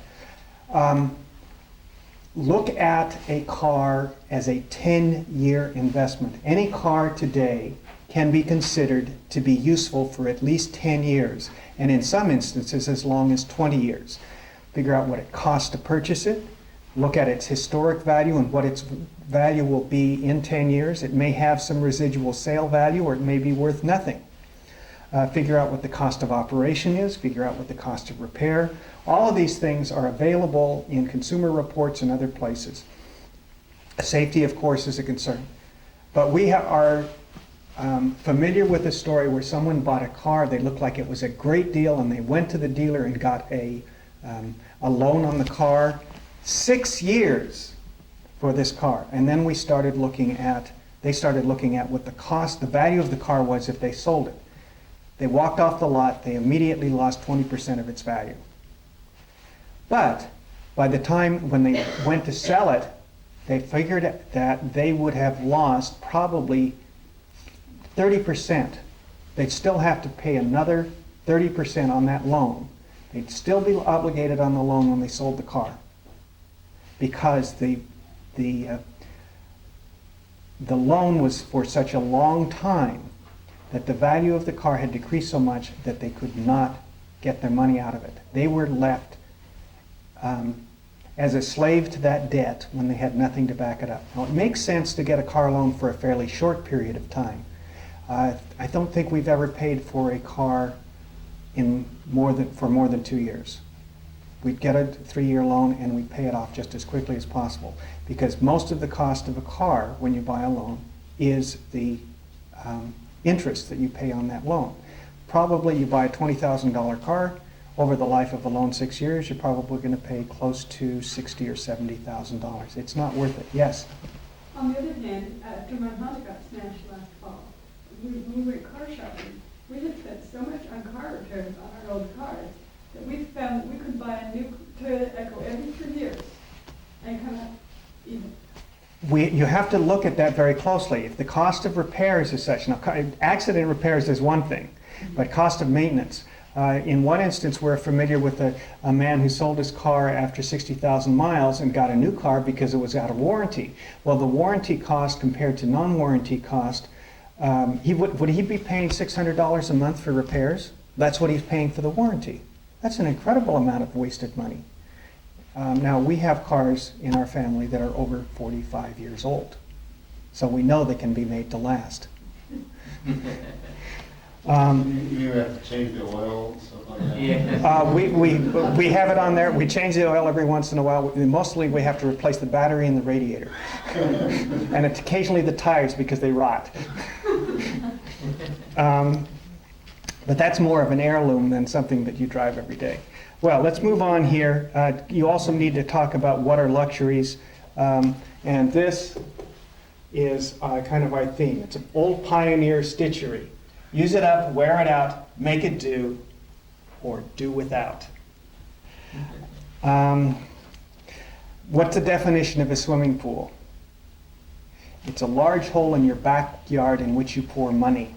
Look at a car as a 10-year investment. Any car today can be considered to be useful for at least 10 years, and in some instances as long as 20 years. Figure out what it costs to purchase it, look at its historic value and what its value will be in 10 years. It may have some residual sale value, or it may be worth nothing. Figure out what the cost of operation is, figure out what the cost of repair. All of these things are available in consumer reports and other places. Safety, of course, is a concern. But we are familiar with a story where someone bought a car, they looked like it was a great deal, and they went to the dealer and got a loan on the car, 6 years for this car. And then they started looking at what the value of the car was if they sold it. They walked off the lot, they immediately lost 20% of its value. But by the time when they went to sell it, they figured that they would have lost probably 30%. They'd still have to pay another 30% on that loan. They'd still be obligated on the loan when they sold the car, because the loan was for such a long time that the value of the car had decreased so much that they could not get their money out of it. They were left as a slave to that debt when they had nothing to back it up. Now, it makes sense to get a car loan for a fairly short period of time. I don't think we've ever paid for a car for more than 2 years. We'd get a 3-year loan and we'd pay it off just as quickly as possible, because most of the cost of a car when you buy a loan is the interest that you pay on that loan. Probably you buy a $20,000 car, over the life of the loan, 6 years, you're probably going to pay close to $60,000 or $70,000. It's not worth it. Yes? On the other hand, after my Honda got smashed last fall, we went car shopping. We had spent so much on car repairs on our old cars that we found we could buy a new Toyota Echo every 3 years and come out even. You have to look at that very closely. If the cost of repairs is such, now accident repairs is one thing, but cost of maintenance. In one instance, we're familiar with a man who sold his car after 60,000 miles and got a new car because it was out of warranty. Well, the warranty cost compared to non-warranty cost, would he be paying $600 a month for repairs? That's what he's paying for the warranty. That's an incredible amount of wasted money. Now, we have cars in our family that are over 45 years old, so we know they can be made to last. You have to change the oil and stuff like that? Yeah. We have it on there. We change the oil every once in a while. Mostly we have to replace the battery and the radiator. And occasionally the tires because they rot. But that's more of an heirloom than something that you drive every day. Well, let's move on here. You also need to talk about what are luxuries. And this is kind of our theme. It's an old pioneer stitchery. Use it up, wear it out, make it do, or do without. What's the definition of a swimming pool? It's a large hole in your backyard in which you pour money.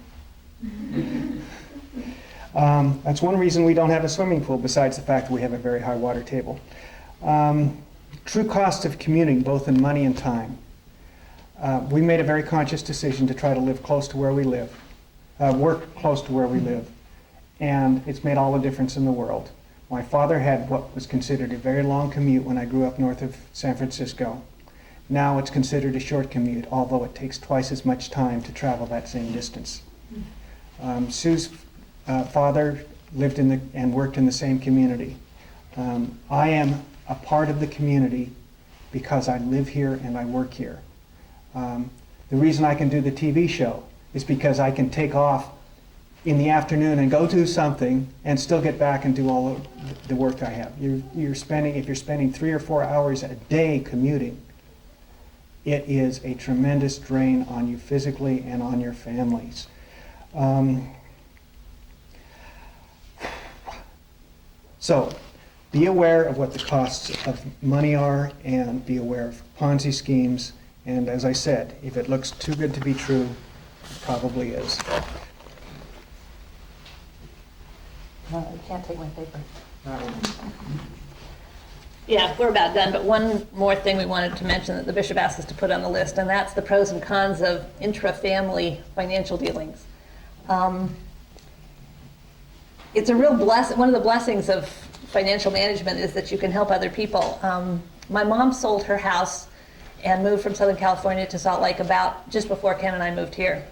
That's one reason we don't have a swimming pool, besides the fact that we have a very high water table. True cost of commuting, both in money and time. We made a very conscious decision to try to live close to where we live, work close to where we live, and it's made all the difference in the world. My father had what was considered a very long commute when I grew up north of San Francisco. Now it's considered a short commute, although it takes twice as much time to travel that same distance. Sue's father lived and worked in the same community. I am a part of the community because I live here and I work here. The reason I can do the TV show is because I can take off in the afternoon and go do something and still get back and do all of the work I have. If you're spending 3 or 4 hours a day commuting, it is a tremendous drain on you physically and on your families. So be aware of what the costs of money are and be aware of Ponzi schemes. And as I said, if it looks too good to be true, it probably is. No, you can't take my paper. Yeah, we're about done, but one more thing we wanted to mention that the bishop asked us to put on the list, and that's the pros and cons of intra-family financial dealings. It's a real one of the blessings of financial management is that you can help other people. My mom sold her house and moved from Southern California to Salt Lake about just before Ken and I moved here.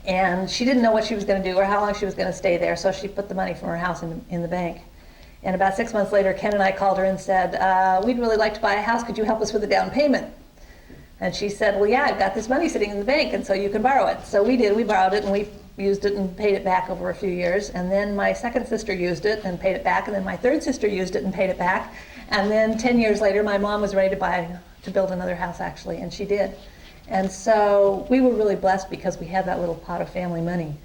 And she didn't know what she was going to do or how long she was going to stay there, so she put the money from her house in the bank. And about 6 months later, Ken and I called her and said, we'd really like to buy a house. Could you help us with the down payment? And she said, well, yeah, I've got this money sitting in the bank, and so you can borrow it. So we did. We borrowed it, and we used it and paid it back over a few years. And then my second sister used it and paid it back. And then my third sister used it and paid it back. And then 10 years later, my mom was ready to build another house, actually, and she did. And so we were really blessed because we had that little pot of family money.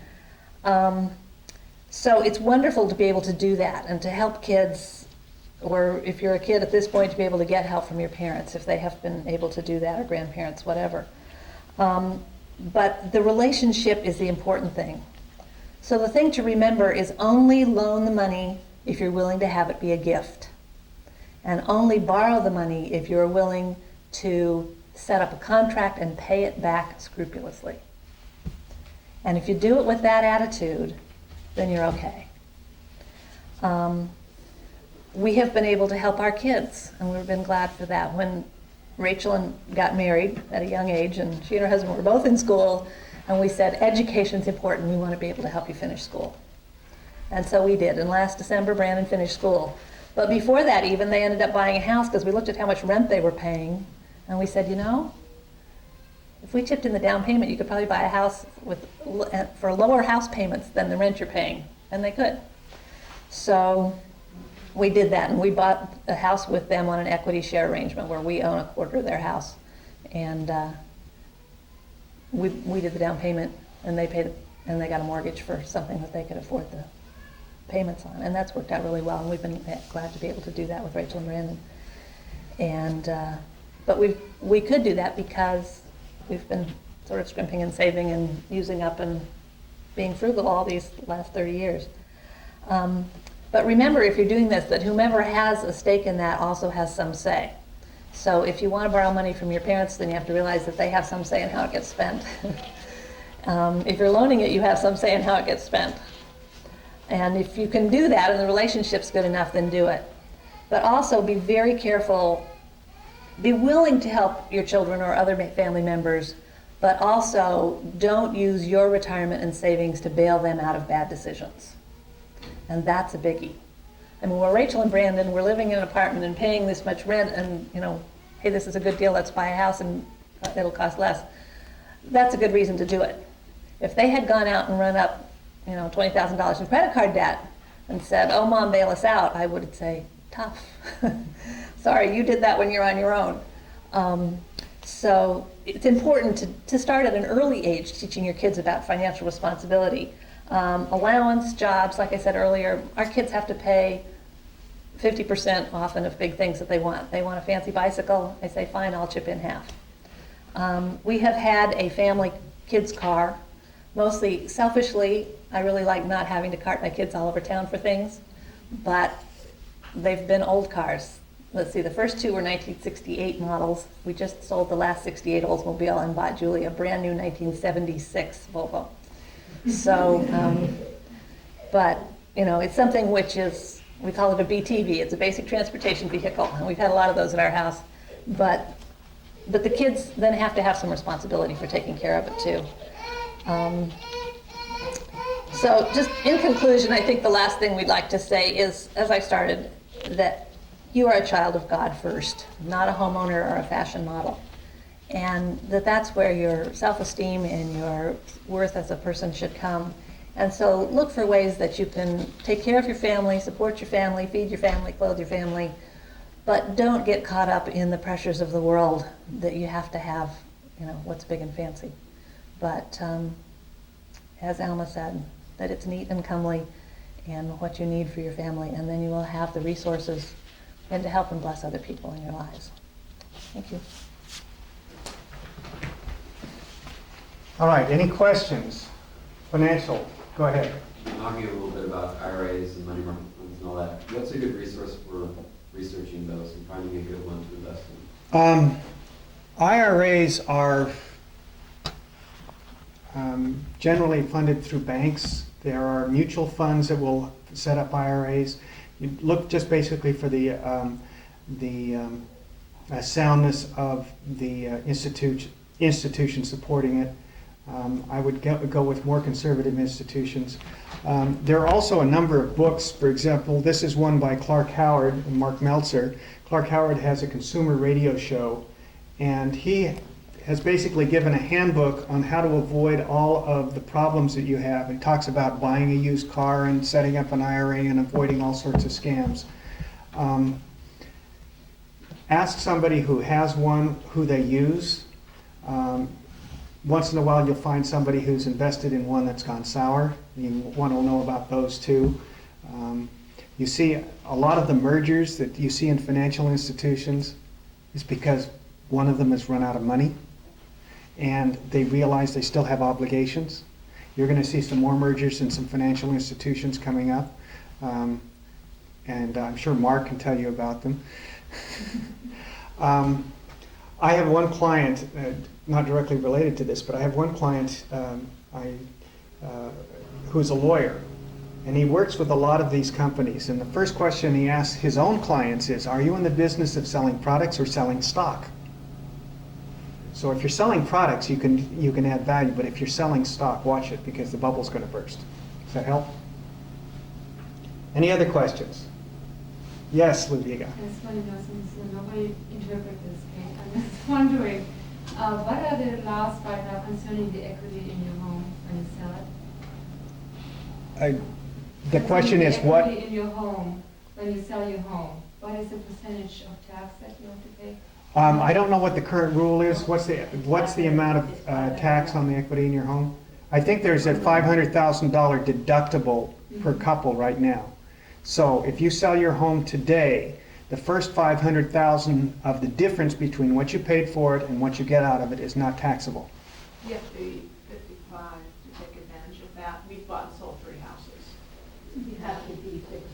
So it's wonderful to be able to do that and to help kids, or if you're a kid at this point, to be able to get help from your parents if they have been able to do that, or grandparents, whatever. But the relationship is the important thing. So the thing to remember is only loan the money if you're willing to have it be a gift. And only borrow the money if you're willing to set up a contract and pay it back scrupulously. And if you do it with that attitude, then you're okay. We have been able to help our kids, and we've been glad for that. When Rachel got married at a young age, and she and her husband were both in school, and we said, education's important, we want to be able to help you finish school. And so we did, and last December, Brandon finished school. But before that even, they ended up buying a house because we looked at how much rent they were paying, and we said, you know, if we chipped in the down payment, you could probably buy a house for lower house payments than the rent you're paying, and they could. So we did that, and we bought a house with them on an equity share arrangement where we own a quarter of their house, and we did the down payment, and they paid, and they got a mortgage for something that they could afford the payments on, and that's worked out really well, and we've been glad to be able to do that with Rachel and Brandon. And but we could do that because we've been sort of scrimping and saving and using up and being frugal all these last 30 years. But remember, if you're doing this, that whomever has a stake in that also has some say. So if you want to borrow money from your parents, then you have to realize that they have some say in how it gets spent. If you're loaning it, you have some say in how it gets spent. And if you can do that and the relationship's good enough, then do it. But also be very careful. Be willing to help your children or other family members, but also don't use your retirement and savings to bail them out of bad decisions. And that's a biggie. I mean, where Rachel and Brandon were living in an apartment and paying this much rent and, you know, hey, this is a good deal, let's buy a house and it'll cost less. That's a good reason to do it. If they had gone out and run up, you know, $20,000 in credit card debt and said, oh, Mom, bail us out, I would say, tough. Sorry, you did that when you're on your own. So it's important to start at an early age teaching your kids about financial responsibility. Allowance, jobs, like I said earlier, our kids have to pay 50% often of big things that they want. They want a fancy bicycle, I say, fine, I'll chip in half. We have had a family kids car, mostly selfishly. I really like not having to cart my kids all over town for things, but they've been old cars. Let's see, the first two were 1968 models. We just sold the last 68 Oldsmobile and bought Julie a brand new 1976 Volvo. So, but, you know, it's something which is, we call it a BTV. It's a basic transportation vehicle, and we've had a lot of those at our house. But the kids then have to have some responsibility for taking care of it too. So just in conclusion, I think the last thing we'd like to say is, as I started, that you are a child of God first, not a homeowner or a fashion model. And that's where your self-esteem and your worth as a person should come. And so look for ways that you can take care of your family, support your family, feed your family, clothe your family, but don't get caught up in the pressures of the world that you have to have, you know, what's big and fancy. But as Alma said, that it's neat and comely and what you need for your family, and then you will have the resources and to help and bless other people in your lives. Thank you. All right, any questions? Financial, go ahead. Talking a little bit about IRAs and money market funds and all that, what's a good resource for researching those and finding a good one to invest in? IRAs are generally funded through banks. There are mutual funds that will set up IRAs. You look just basically for the soundness of the institution supporting it. I would go with more conservative institutions. There are also a number of books. For example, this is one by Clark Howard and Mark Meltzer. Clark Howard has a consumer radio show, and he has basically given a handbook on how to avoid all of the problems that you have, and talks about buying a used car and setting up an IRA and avoiding all sorts of scams. Ask somebody who has one who they use. Once in a while you'll find somebody who's invested in one that's gone sour. You want to know about those too. You see a lot of the mergers that you see in financial institutions is because one of them has run out of money and they realize they still have obligations. You're going to see some more mergers in some financial institutions coming up. And I'm sure Mark can tell you about them. I have one client, not directly related to this, but I have one client who's a lawyer, and he works with a lot of these companies. And the first question he asks his own clients is, are you in the business of selling products or selling stock? So if you're selling products, you can add value, but if you're selling stock, watch it, because the bubble's going to burst. Does that help? Any other questions? Yes, Ludwig. It's funny, since nobody interpret this case. I'm just wondering, what are the laws right now concerning the equity in your home when you sell it? The question is what? Equity in your home when you sell your home. What is the percentage of tax that you have to pay? I don't know what the current rule is. What's the amount of tax on the equity in your home? I think there's a $500,000 deductible per couple right now. So if you sell your home today, the first $500,000 of the difference between what you paid for it and what you get out of it is not taxable. You have to be 55 to take advantage of that. We've bought and sold 3 houses. You have to be 55.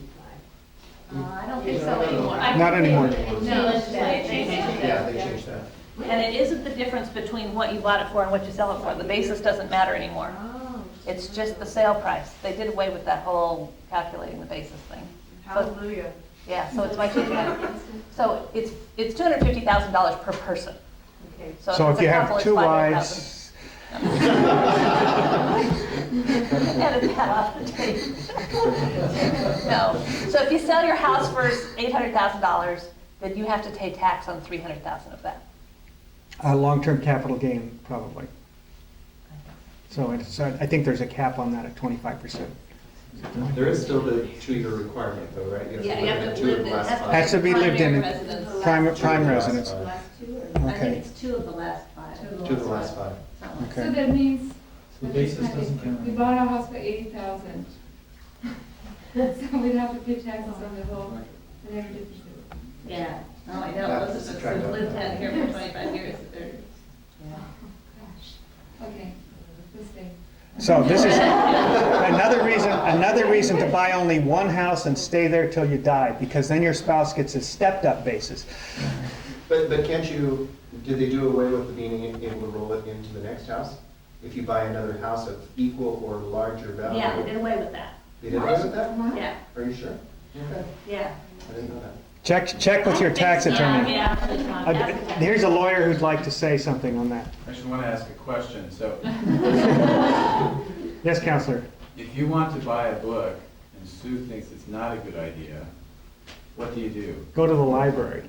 I don't think so anymore. Not anymore. No, they changed it. Yeah, they changed that. And it isn't the difference between what you bought it for and what you sell it for. The basis doesn't matter anymore. It's just the sale price. They did away with that whole calculating the basis thing. Hallelujah. Yeah, so it's much easier. So it's $250,000 per person. Okay. So it's if a you have couple, it's 2 $500,000. wives, Edit that off the tape. No. So if you sell your house for $800,000, then you have to pay tax on $300,000 of that. long-term capital gain, probably. So I think there's a cap on that at 25%. There is still the 2-year requirement though, right? Yeah, you have to live live in. Has to be lived in primary residence. prime residence. Last 2 or I Okay. think it's 2 of the last 5. To the last 5. Something like So Okay. that means. So the basis doesn't count. We bought our house for 80,000. So we'd have to pay taxes on the whole, and every difference. that. Yeah. Oh, I know, That's Elizabeth's subtract lived out. out here for 25 years. They're- Gosh. Okay, this thing. So this is another reason to buy only one house and stay there till you die, because then your spouse gets a stepped up basis. But can't you, did they do away with the being able to roll it into the next house? If you buy another house of equal or larger value? Yeah, they did away with that. They did away with that? Yeah, Are you sure? Okay, yeah. I didn't know that. Check with your tax attorney. Yeah. Here's a lawyer who'd like to say something on that. I just want to ask a question. So, Yes, Counselor? if you want to buy a book and Sue thinks it's not a good idea, what do you do? Go to the library.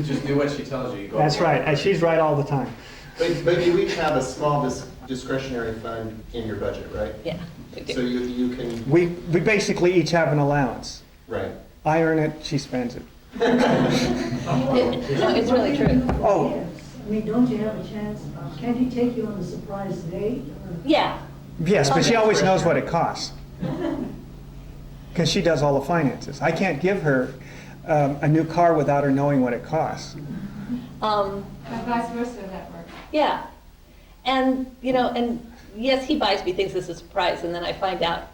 Just do what she tells you. You go That's to the right, and library. she's right all the time. But you each have a small discretionary fund in your budget, right? Yeah, we So do. you can, We basically each have an allowance. right. I earn it, she spends it. No, it's really true. Oh, Yes. I mean, don't you have a chance, can't he take you on a surprise date? Or- Yeah, yes, but she always knows what it costs. Because she does all the finances. I can't give her a new car without her knowing what it costs. um, But vice versa, that works. yeah. And, and yes, he buys me things as a surprise, and then I find out,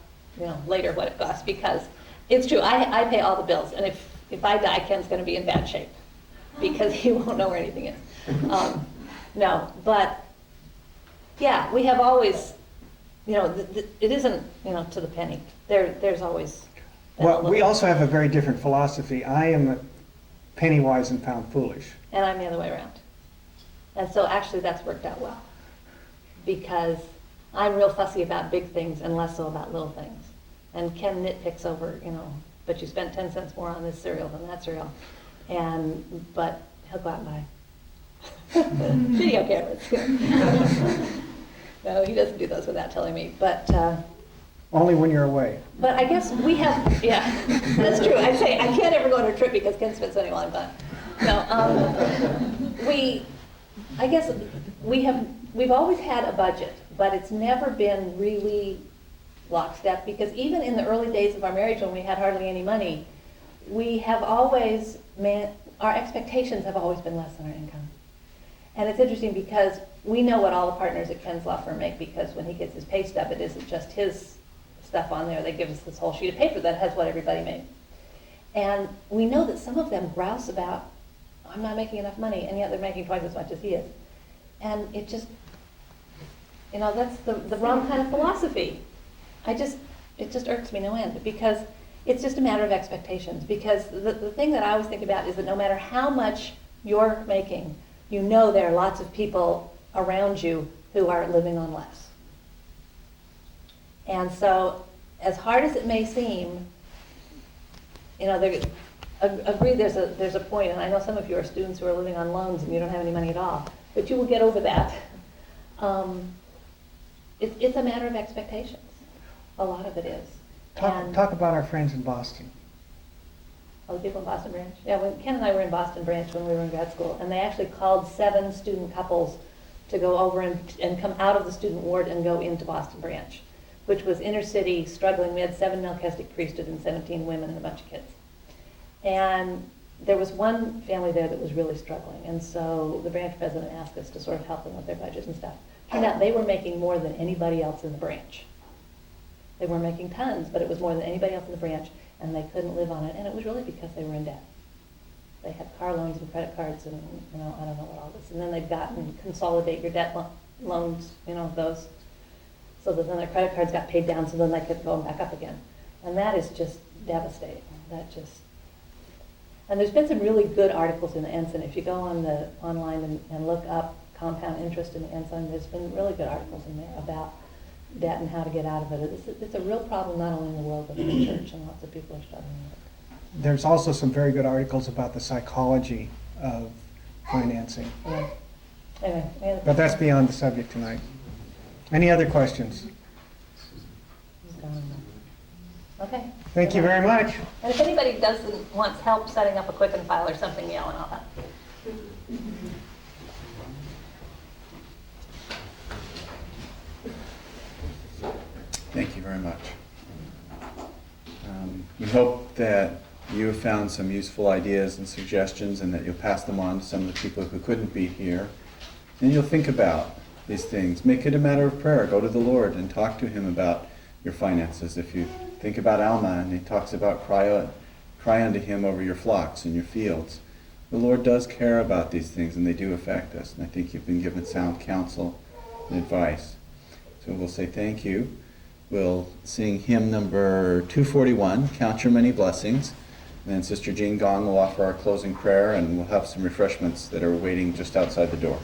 later what it costs, because it's true, I pay all the bills, and if I die, Ken's gonna be in bad shape, because he won't know where anything is. No, but, yeah, we have always, it isn't, to the penny. There's always been a Well, we little- also have a very different philosophy. I am penny wise and pound foolish. And I'm the other way around. And so actually that's worked out well. Because I'm real fussy about big things and less so about little things. And Ken nitpicks over, but you spent 10 cents more on this cereal than that cereal. But he'll go out and buy video cameras. No, he doesn't do those without telling me. But Only when you're away. I guess we have, yeah, that's true. I'd say I can't ever go on a trip because Ken spends money while I'm gone. No, I guess we've always had a budget, but it's never been really lockstep, because even in the early days of our marriage when we had hardly any money, we have always, our expectations have always been less than our income. And it's interesting because we know what all the partners at Ken's law firm make, because when he gets his pay stub, it isn't just his stuff on there. They give us this whole sheet of paper that has what everybody made. And we know that some of them grouse about, I'm not making enough money, and yet they're making twice as much as he is. And it just, that's the wrong kind of philosophy. It just irks me no end, because it's just a matter of expectations. Because the thing that I always think about is that no matter how much you're making, there are lots of people around you who are living on less. And so, as hard as it may seem, agree there's a point, and I know some of you are students who are living on loans and you don't have any money at all, but you will get over that. It's a matter of expectations. A lot of it is. Talk about our friends in Boston. Oh, the people in Boston Branch? Yeah, when Ken and I were in Boston Branch when we were in grad school, and they actually called 7 student couples to go over and come out of the student ward and go into Boston Branch, which was inner city, struggling. We had 7 Melchizedek priesthood and 17 women and a bunch of kids. And there was one family there that was really struggling, and so the branch president asked us to sort of help them with their budget and stuff. Turned out they were making more than anybody else in the branch. They were making tons, but it was more than anybody else in the branch, and they couldn't live on it, and it was really because they were in debt. They had car loans and credit cards and, I don't know what all this, and then they've gotten consolidate your debt loans, those, so that then their credit cards got paid down, so then they could go back up again. And that is just devastating. And there's been some really good articles in the Ensign. If you go online and look up compound interest in the Ensign, there's been really good articles in there about debt and how to get out of it. It's a real problem not only in the world but in the church, and lots of people are struggling with it. There's also some very good articles about the psychology of financing. Yeah. Anyway, But that's beyond the subject tonight. Any other questions? okay. Thank you very much. And if anybody wants help setting up a Quicken file or something, yell and I'll help. very much. We hope that you have found some useful ideas and suggestions and that you'll pass them on to some of the people who couldn't be here. And you'll think about these things. Make it a matter of prayer. Go to the Lord and talk to him about your finances. If you think about Alma and he talks about cry unto him over your flocks and your fields. The Lord does care about these things and they do affect us. And I think you've been given sound counsel and advice. So we'll say thank you. We'll sing hymn number 241, Count Your Many Blessings. And then Sister Jean Gong will offer our closing prayer and we'll have some refreshments that are waiting just outside the door.